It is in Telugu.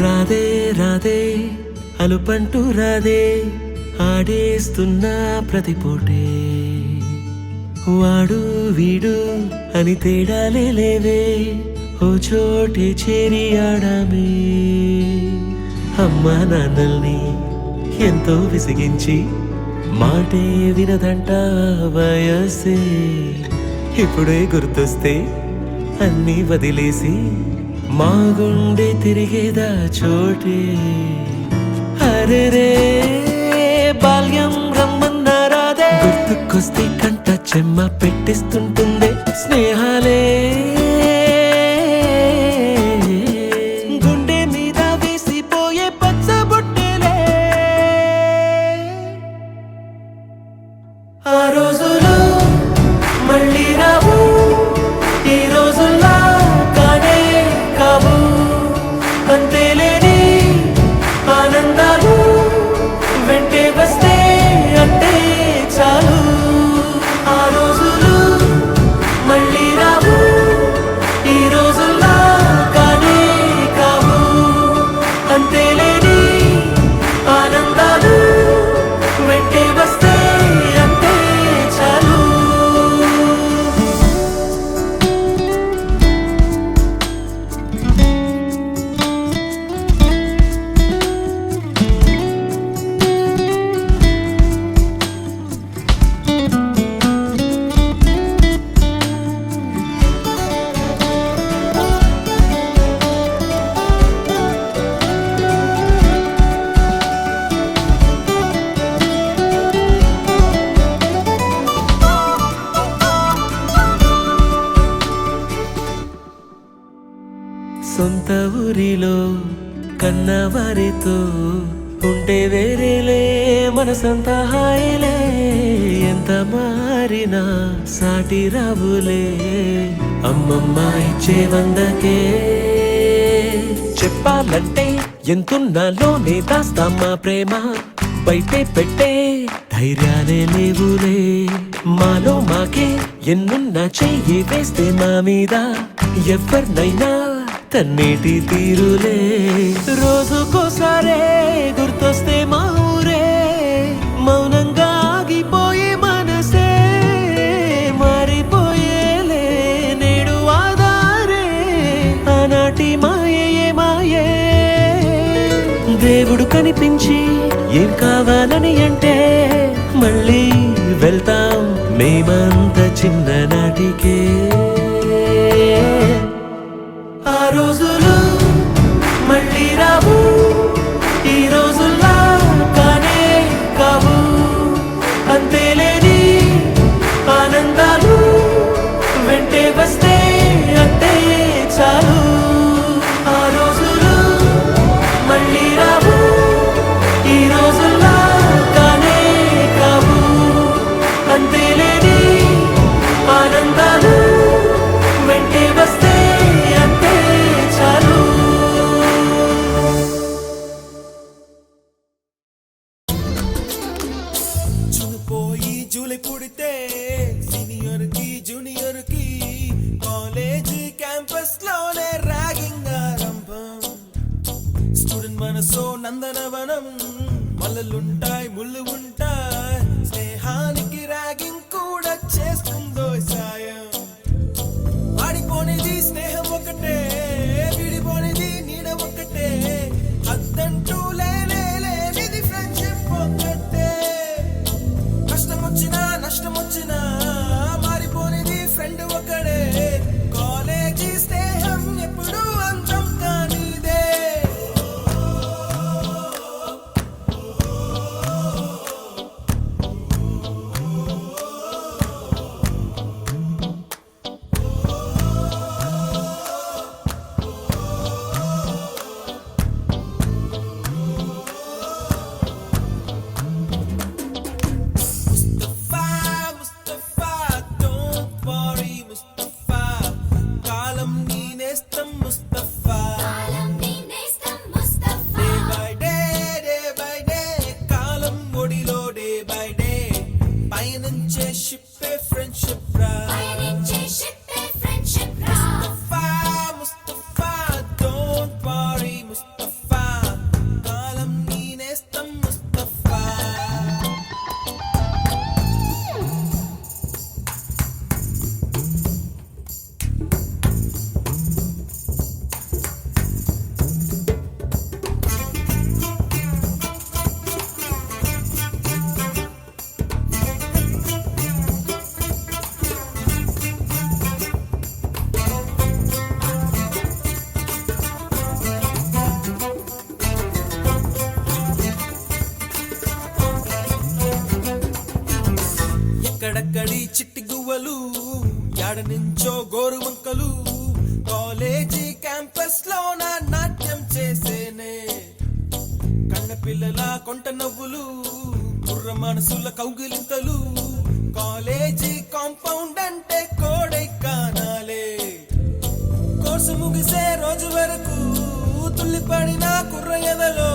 రాధే రాధే అలుపంటూ రాధే ఆడేస్తున్నా ప్రతిపోటే వాడు వీడు అని తేడాలే లేవే ఓ చోటే చేరి ఆడామే అమ్మా నాన్నల్ని ఎంతో విసిగించి మాటే వినదంట వయసే ఇప్పుడే గుర్తొస్తే అన్నీ వదిలేసి మా గుండె తిరిగేదా చోటే అరెరే బాల్యం రమ్మన్నారాదే గుర్తుకొస్తే కంట చెమ్మ పెట్టిస్తుంటుందే స్నేహాలే గుండె మీద వేసిపోయే పచ్చబొట్టెలే ఆ రోజులు మళ్ళీ రావు ఈ రోజుల్లా కానే కావు అంతేలేని ఆనందాలు వెంటే వస్తే అంటే చాలు ఆ రోజులు మళ్ళీ రావు ఈ రోజుల్లా కానే కావు అంతేలేని ఆనందాలు వెంటే వస్తే అంటే చాలు సొంత ఊరిలో కన్నవారితో ఉంటే వేరేలే మనసంతా హాయిలే ఎంత మారినా సాటి రావులే అమ్మమ్మ ఇచ్చే వందకే చెప్పాలంటే ఎంతున్నాలోనే దాస్తామా ప్రేమ బయటే పెట్టే ధైర్యాలే లేవులే మాలో మాకే ఎన్నున్నా చెయ్యి వేస్తే మా మీద ఎవరినైనా తన్నేటి తీరులే రోజుకోసారే గుర్తొస్తే మా ఊరే మౌనంగా ఆగిపోయే మనసే మారిపోయేలే నేడు ఆధారే ఆనాటి మాయే మాయే దేవుడు కనిపించి ఏం కావాలని అంటే మళ్ళీ వెళ్తాం మేమంత చిన్ననాటికే ఆ రోజులు మళ్ళీ రావు ఈ రోజుల్లా కానే కావు అంతేలేని ఆనందాలు వెంటే వస్తే అంటే చాలు ఆ రోజులు మళ్ళీ రావు ఈ రోజుల్లా కానే కావు అంతేలేని ఆనందాలు వెంటే వస్తే జూలై పుడితే సీనియర్ కి జూనియర్ కి కాలేజ్ క్యాంపస్ లోనే ర్యాగింగ్ ఆరంభం స్టూడెంట్ మనసో నందనవనం మల్లలుంటాయి ముళ్ళు ఉంటాయి స్నేహానికి ర్యాగింగ్ కూడా చేస్తుందో సాయం వాడిపోనిది స్నేహం ఒకటే విడిపోనిది నీడ ఒకటే అద్దంటూ లేనిది ఫ్రెండ్షిప్ ఒకటే నష్టం వచ్చినా మారిపోనిది ఫ్రెండ్ ఒకడే కాలేజీ స్నేహం ఎప్పుడు అంతం కానిదే బై డే పయనించే షిప్పే ఫ్రెండ్షిప్ రా ముస్తఫా ముస్తఫా డోంట్ వరీ ముస్తఫా కాలం నీ నేస్తం ముస్తఫా ఎక్కడక్కడి చిట్టి గువ్వలు యాడ నుంచో గోరు వంకలు కాలేజీ క్యాంపస్ లో నా నాట్యం చేసేనే కన్న పిల్లల కొంట నవ్వులు కుర్ర మనసుల కౌగిలింతలు కాలేజీ కాంపౌండ్ అంటే కోడై కానాలే కోర్సు ముగిసే రోజు వరకు తుల్లిపడిన కుర్ర ఎదలో